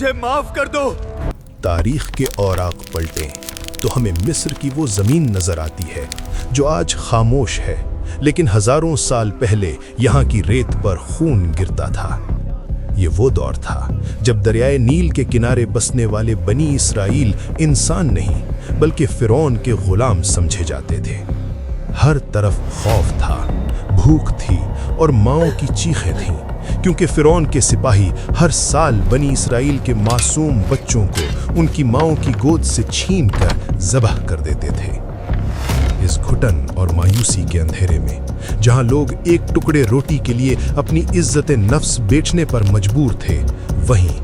मुझे माफ कर दो। तारीख के औराक पलटें तो हमें मिस्र की वो ज़मीन नज़र आती है जो आज खामोश है, लेकिन हज़ारों साल पहले यहाँ की रेत पर खून गिरता था। ये वो दौर था जब दरियाए नील के किनारे बसने वाले बनी इसराइल इंसान नहीं बल्कि फ़िरौन के ग़ुलाम समझे जाते थे। हर तरफ खौफ था, भूख थी और माँओं की चीखें थीं, क्योंकि फ़िरौन के सिपाही हर साल बनी इसराइल के मासूम बच्चों को उनकी माँओं की गोद से छीनकर ज़बह कर देते थे। इस घुटन और मायूसी के अंधेरे में जहां लोग एक टुकड़े रोटी के लिए अपनी इज्जत नफ्स बेचने पर मजबूर थे, वहीं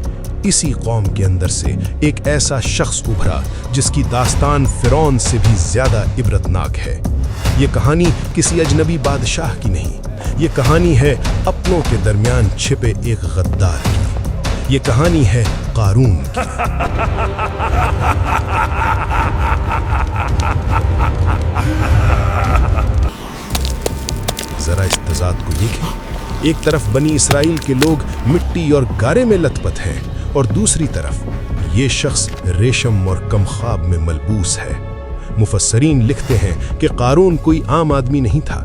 इसी कौम के अंदर से एक ऐसा शख्स उभरा जिसकी दास्तान फ़िरौन से भी ज़्यादा इबरतनाक है। ये कहानी किसी अजनबी बादशाह की नहीं, ये कहानी है अपनों के दरमियान छिपे एक गद्दार की। ये कहानी है कारून की। जरा इस तज़ाद को देखें। एक तरफ बनी इसराइल के लोग मिट्टी और गारे में लथपथ हैं और दूसरी तरफ ये शख्स रेशम और कमखाब में मलबूस है। मुफस्सरीन लिखते हैं कि कारून कोई आम आदमी नहीं था,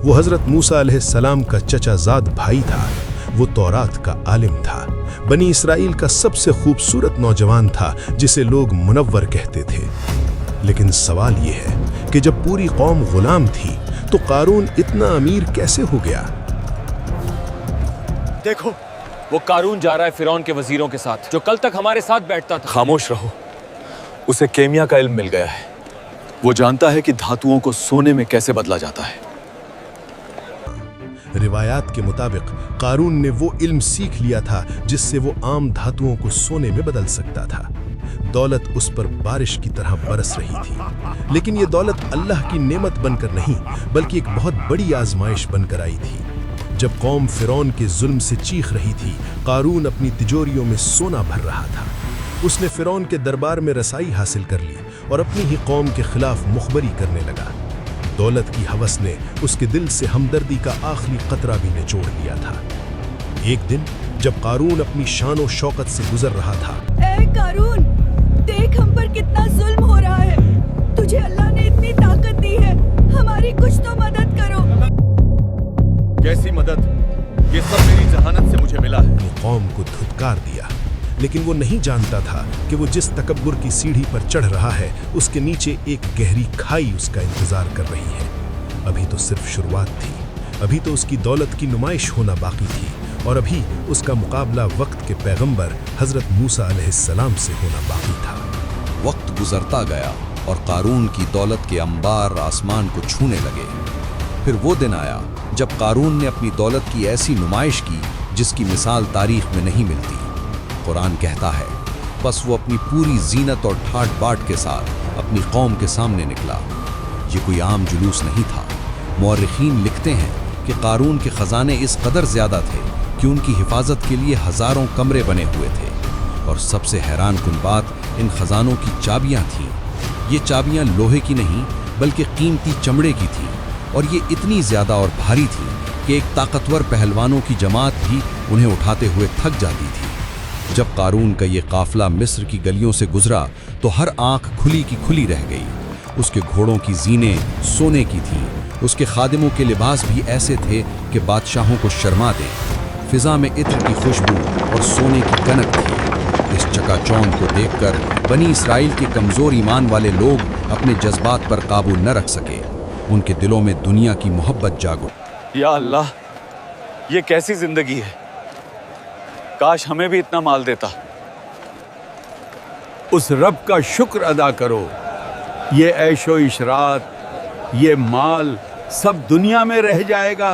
वो हज़रत मूसा अलैहिस्सलाम का चचाजाद भाई था। वो तौरात का आलिम था, बनी इसराइल का सबसे खूबसूरत नौजवान था जिसे लोग मुनव्वर कहते थे। लेकिन सवाल ये है कि जब पूरी कौम गुलाम थी तो कारून इतना अमीर कैसे हो गया? देखो, वो कारून जा रहा है फिरौन के वजीरों के साथ, जो कल तक हमारे साथ बैठता था। खामोश रहो, उसे केमिया का इल्म मिल गया है। वो जानता है कि धातुओं को सोने में कैसे बदला जाता है। रिवायात के मुताबिक कारून ने वो इल्म सीख लिया था जिससे वो आम धातुओं को सोने में बदल सकता था। दौलत उस पर बारिश की तरह बरस रही थी, लेकिन ये दौलत अल्लाह की नेमत बनकर नहीं बल्कि एक बहुत बड़ी आजमाइश बनकर आई थी। जब कौम फ़िरौन के जुल्म से चीख रही थी, कारून अपनी तिजोरियों में सोना भर रहा था। उसने फ़िरौन के दरबार में रसाई हासिल कर ली और अपनी ही कौम के खिलाफ मुखबरी करने लगा। दौलत की हवस ने उसके दिल से हमदर्दी का आखिरी कतरा भी निचोड़ लिया था। एक दिन जब कारून अपनी शान और शौकत से गुजर रहा था, ए कारून, देख हम पर कितना जुल्म हो रहा है। तुझे अल्लाह ने इतनी ताकत दी है, हमारी कुछ तो मदद करो। कैसी मदद? ये सब मेरी जहानत से मुझे मिला है। वो कौम को धुतकार दिया, लेकिन वो नहीं जानता था कि वो जिस तकब्बुर की सीढ़ी पर चढ़ रहा है उसके नीचे एक गहरी खाई उसका इंतजार कर रही है। अभी तो सिर्फ शुरुआत थी, अभी तो उसकी दौलत की नुमाइश होना बाकी थी और अभी उसका मुकाबला वक्त के पैगंबर हजरत मूसा अलैहिस्सलाम से होना बाकी था। वक्त गुजरता गया और कारून की दौलत के अंबार आसमान को छूने लगे। फिर वो दिन आया जब कारून ने अपनी दौलत की ऐसी नुमाइश की जिसकी मिसाल तारीख में नहीं मिलती। कुरान कहता है, बस वो अपनी पूरी जीनत और ठाट बाट के साथ अपनी कौम के सामने निकला। ये कोई आम जुलूस नहीं था। मौर्रिखीन लिखते हैं कि कारून के खजाने इस कदर ज्यादा थे कि उनकी हिफाजत के लिए हजारों कमरे बने हुए थे। और सबसे हैरान कुन बात, इन खजानों की चाबियां थीं। ये चाबियां लोहे की नहीं बल्कि कीमती चमड़े की थीं और ये इतनी ज्यादा और भारी थीं कि एक ताकतवर पहलवानों की जमात भी उन्हें उठाते हुए थक जाती थी। जब कारून का ये काफिला मिस्र की गलियों से गुजरा तो हर आंख खुली की खुली रह गई। उसके घोड़ों की जीनें सोने की थीं, उसके खादिमों के लिबास भी ऐसे थे कि बादशाहों को शर्मा दें। फिजा में इत्र की खुशबू और सोने की कनक थी। इस चकाचौंध को देखकर बनी इसराइल के कमजोर ईमान वाले लोग अपने जज्बात पर काबू न रख सके। उनके दिलों में दुनिया की मोहब्बत जाग उठी। या अल्लाह, ये कैसी जिंदगी है? काश हमें भी इतना माल देता। उस रब का शुक्र अदा करो। ये ऐशो इशरात, ये माल सब दुनिया में रह जाएगा।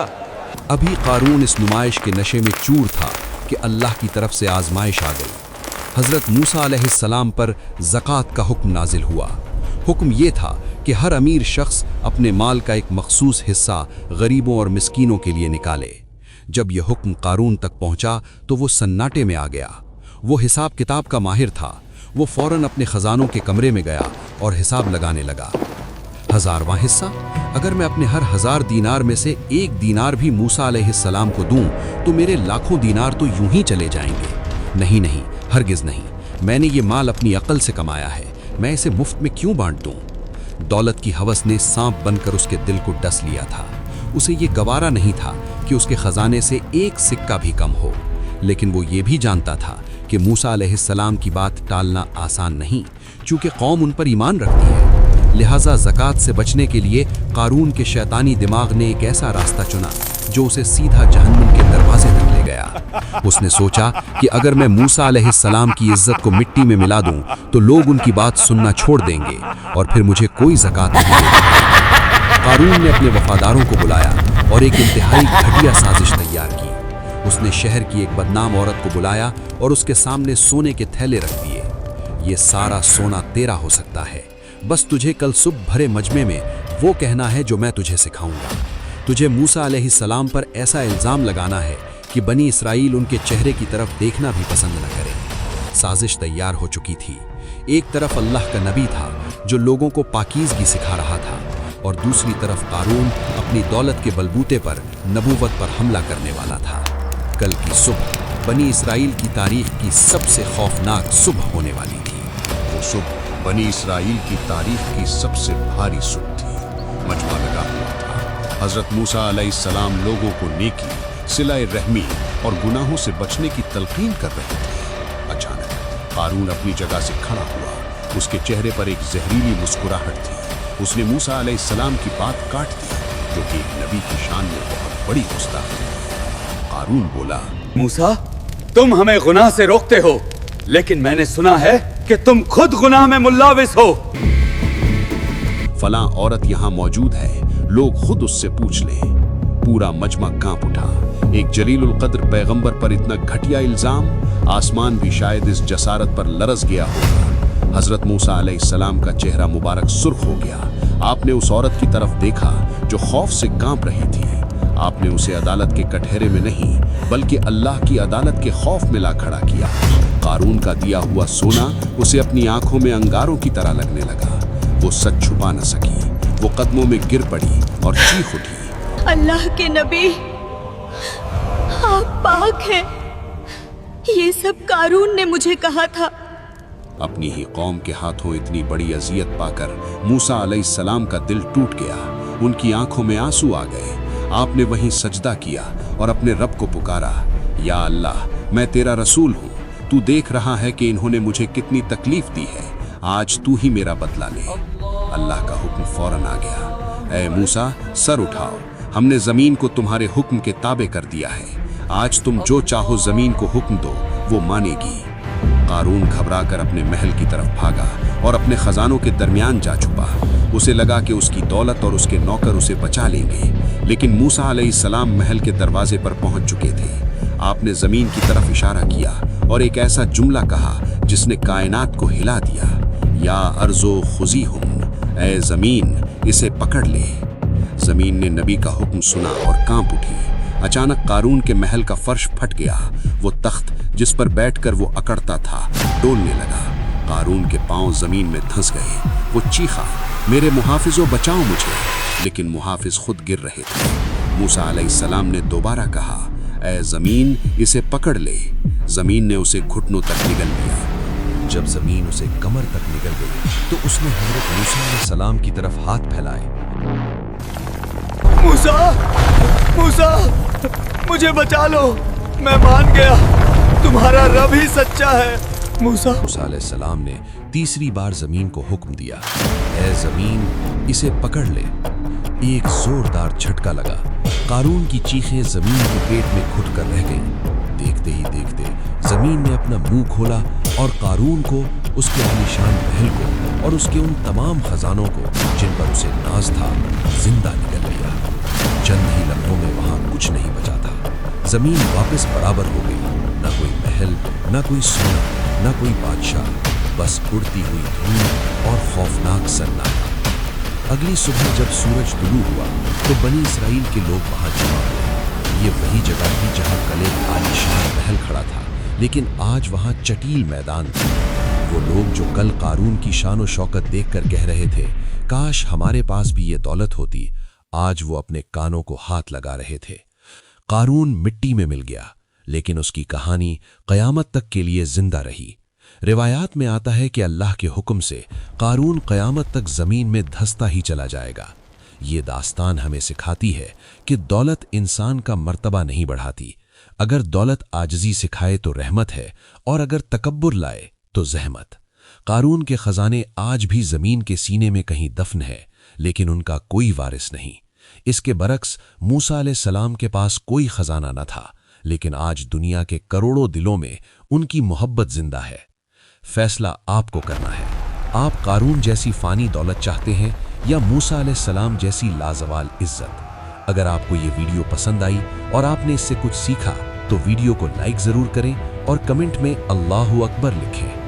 अभी कारून इस नुमाइश के नशे में चूर था कि अल्लाह की तरफ से आजमाइश आ गई। हजरत मूसा अलैहिस्सलाम पर ज़कात का हुक्म नाजिल हुआ। हुक्म ये था कि हर अमीर शख्स अपने माल का एक मखसूस हिस्सा गरीबों और मिस्कीनों के लिए निकाले। जब यह हुक्म कारून तक पहुंचा तो वो सन्नाटे में आ गया। वो हिसाब किताब का माहिर था। वो फौरन अपने खजानों के कमरे में गया और हिसाब लगाने लगा। 1000वां हिस्सा? अगर मैं अपने हर 1000 दीनार में से 1 दीनार भी मूसा अलैहिस्सलाम को दूं तो मेरे लाखों दीनार तो यूं ही चले जाएंगे। नहीं, हरगिज नहीं, मैंने ये माल अपनी अक्ल से कमाया है, मैं इसे मुफ्त में क्यों बांट दूं? दौलत की हवस ने सांप बनकर उसके दिल को डस लिया था। उसे ये गवारा नहीं था कि उसके खजाने से एक सिक्का भी कम हो, लेकिन वो ये भी जानता था कि मूसा अलैहिस्सलाम की बात टालना आसान नहीं, चूंकि कौम उन पर ईमान रखती है। लिहाजा ज़कात से बचने के लिए कारून के शैतानी दिमाग ने एक ऐसा रास्ता चुना जो उसे सीधा जहन्नुम के दरवाजे तक ले गया। उसने सोचा कि अगर मैं मूसा अलैहिस्सलाम की इज्जत को मिट्टी में मिला दूं तो लोग उनकी बात सुनना छोड़ देंगे और फिर मुझे कोई ज़कात नहीं देगा। कारून ने अपने वफादारों को बुलाया और एक इंतहाई घटिया साजिश तैयार की। उसने शहर की एक बदनाम औरत को बुलाया और उसके सामने सोने के थैले रख दिए। ये सारा सोना तेरा हो सकता है, बस तुझे कल सुबह भरे मजमे में वो कहना है जो मैं तुझे सिखाऊंगा। तुझे मूसा अलैहिस्सलाम पर ऐसा इल्ज़ाम लगाना है कि बनी इसराइल उनके चेहरे की तरफ देखना भी पसंद न करें। साजिश तैयार हो चुकी थी। एक तरफ अल्लाह का नबी था जो लोगों को पाकीज़गी सिखा रहा था, और दूसरी तरफ कारून अपनी दौलत के बलबूते पर नबूवत पर हमला करने वाला था। कल की सुबह बनी इसराइल की तारीख की सबसे खौफनाक सुबह होने वाली थी। वो सुबह बनी इसराइल की तारीख की सबसे भारी सुबह थी। मजमा लगा हुआ था। हजरत मूसा अलैहिस्सलाम लोगों को नेकी, सिलाए रहमी और गुनाहों से बचने की तलकीन कर रहे थे। अचानक कारून अपनी जगह से खड़ा हुआ। उसके चेहरे पर एक जहरीली मुस्कुराहट थी। उसने मूसा अलैहिस्सलाम की बात काट दी, जो कि एक नबी की शान में बहुत बड़ी गुस्ताखी है। कारून बोला, मूसा, तुम हमें गुनाह से रोकते हो, लेकिन मैंने सुना है कि तुम खुद गुनाह में मुल्लाविस हो। फलां औरत यहाँ मौजूद है, लोग खुद उससे पूछ लें। पूरा मजमा कांप उठा। एक जलीलुल कद्र पैगंबर पर इतना घटिया इल्जाम, आसमान भी शायद इस जसारत पर लरज़ गया होगा। हजरत मूसा अलैहिस्सलाम का चेहरा मुबारक सुर्ख हो गया। आपने उस औरत की तरफ देखा जो खौफ से कांप रही थी। आपने उसे अदालत के कटहरे में नहीं, बल्कि अल्लाह की अदालत के खौफ में ला खड़ा किया। कारून का दिया हुआ सोना उसे अपनी आंखों में अंगारों की तरह लगने लगा। वो सच छुपा न सकी। वो कदमों में गिर पड़ी और चीख उठी, अल्लाह के नबी, आप पाक हैं। ये सब कारून ने मुझे कहा था। अपनी ही कौम के हाथों इतनी बड़ी अजियत पाकर मूसा अलैहिस्सलाम का दिल टूट गया। उनकी आंखों में आंसू आ गए। आपने वहीं सजदा किया और अपने रब को पुकारा, या अल्लाह, मैं तेरा रसूल हूँ। तू देख रहा है कि इन्होंने मुझे कितनी तकलीफ दी है। आज तू ही मेरा बदला ले। अल्लाह का हुक्म फौरन आ गया, ऐ मूसा, सर उठाओ, हमने जमीन को तुम्हारे हुक्म के ताबे कर दिया है। आज तुम जो चाहो जमीन को हुक्म दो, वो मानेगी। कारून घबरा कर अपने महल की तरफ भागा और अपने खजानों के दरमियान जा छुपा। उसे लगा कि उसकी दौलत और उसके नौकर उसे बचा लेंगे, लेकिन मूसा अलैहिस्सलाम महल के दरवाजे पर पहुंच चुके थे। आपने जमीन की तरफ इशारा किया और एक ऐसा जुमला कहा जिसने कायनात को हिला दिया, या अर्ज़ो खुज़ी हुम, ऐ जमीन, इसे पकड़ ले। जमीन ने नबी का हुक्म सुना और कांप उठी। अचानक कारून के महल का फर्श फट गया। वो तख्त जिस पर बैठकर वो अकड़ता था डोलने लगा। कारून के पांव जमीन में धंस गए। वो चीखा, मेरे मुहाफिजों, बचाओ मुझे। लेकिन मुहाफिज खुद गिर रहे थे। मूसा अलैहिस्सलाम ने दोबारा कहा, ऐ जमीन, इसे पकड़ ले। जमीन ने उसे घुटनों तक निगल लिया। जब जमीन उसे कमर तक निकल गई तो उसने हजरत मूसा अलैहिस्सलाम की तरफ हाथ फैलाए। मूसा, मूसा, मुझे बचा लो, मैं मान गया, तुम्हारा रब ही सच्चा है। मूसा अलैहिस्सलाम ने तीसरी बार जमीन को हुक्म दिया, ऐ जमीन, इसे पकड़ ले। एक जोरदार झटका लगा। कारून की चीखें जमीन के पेट में घुट कर रह गईं। देखते ही देखते जमीन ने अपना मुंह खोला और कारून को, उसके आलीशान महल को और उसके उन तमाम खजानों को जिन पर उसे नाज था, जिंदा निकल लिया। चंद ही लम्हों में वहां कुछ नहीं बचा था। जमीन वापस बराबर हो गई। न कोई महल, न कोई सोना, न कोई बादशाह, बस उड़ती हुई धूल और खौफनाक सन्नाटा। अगली सुबह जब सूरज तुलू हुआ तो बनी इसराइल के लोग वहां जमा हुए। ये वही जगह थी जहां कल एक आलीशान महल खड़ा था, लेकिन आज वहां चटील मैदान था। वो लोग जो कल कारून की शान व शौकत देखकर कह रहे थे, काश हमारे पास भी ये दौलत होती, आज वो अपने कानों को हाथ लगा रहे थे। कारून मिट्टी में मिल गया। लेकिन उसकी कहानी क़यामत तक के लिए जिंदा रही। रिवायात में आता है कि अल्लाह के हुक्म से कारून क़यामत तक ज़मीन में धंसता ही चला जाएगा। ये दास्तान हमें सिखाती है कि दौलत इंसान का मर्तबा नहीं बढ़ाती। अगर दौलत आजिज़ी सिखाए तो रहमत है, और अगर तकब्बुर लाए तो ज़हमत। कारून के ख़जाने आज भी ज़मीन के सीने में कहीं दफन है, लेकिन उनका कोई वारिस नहीं। इसके बरक्स मूसा अलैहिस्सलाम के पास कोई ख़जाना न था, लेकिन आज दुनिया के करोड़ों दिलों में उनकी मोहब्बत जिंदा है। फैसला आपको करना है। आप कारून जैसी फ़ानी दौलत चाहते हैं या मूसा अलैहिस्सलाम जैसी लाजवाल इज्जत? अगर आपको ये वीडियो पसंद आई और आपने इससे कुछ सीखा तो वीडियो को लाइक ज़रूर करें और कमेंट में अल्लाहु अकबर लिखें।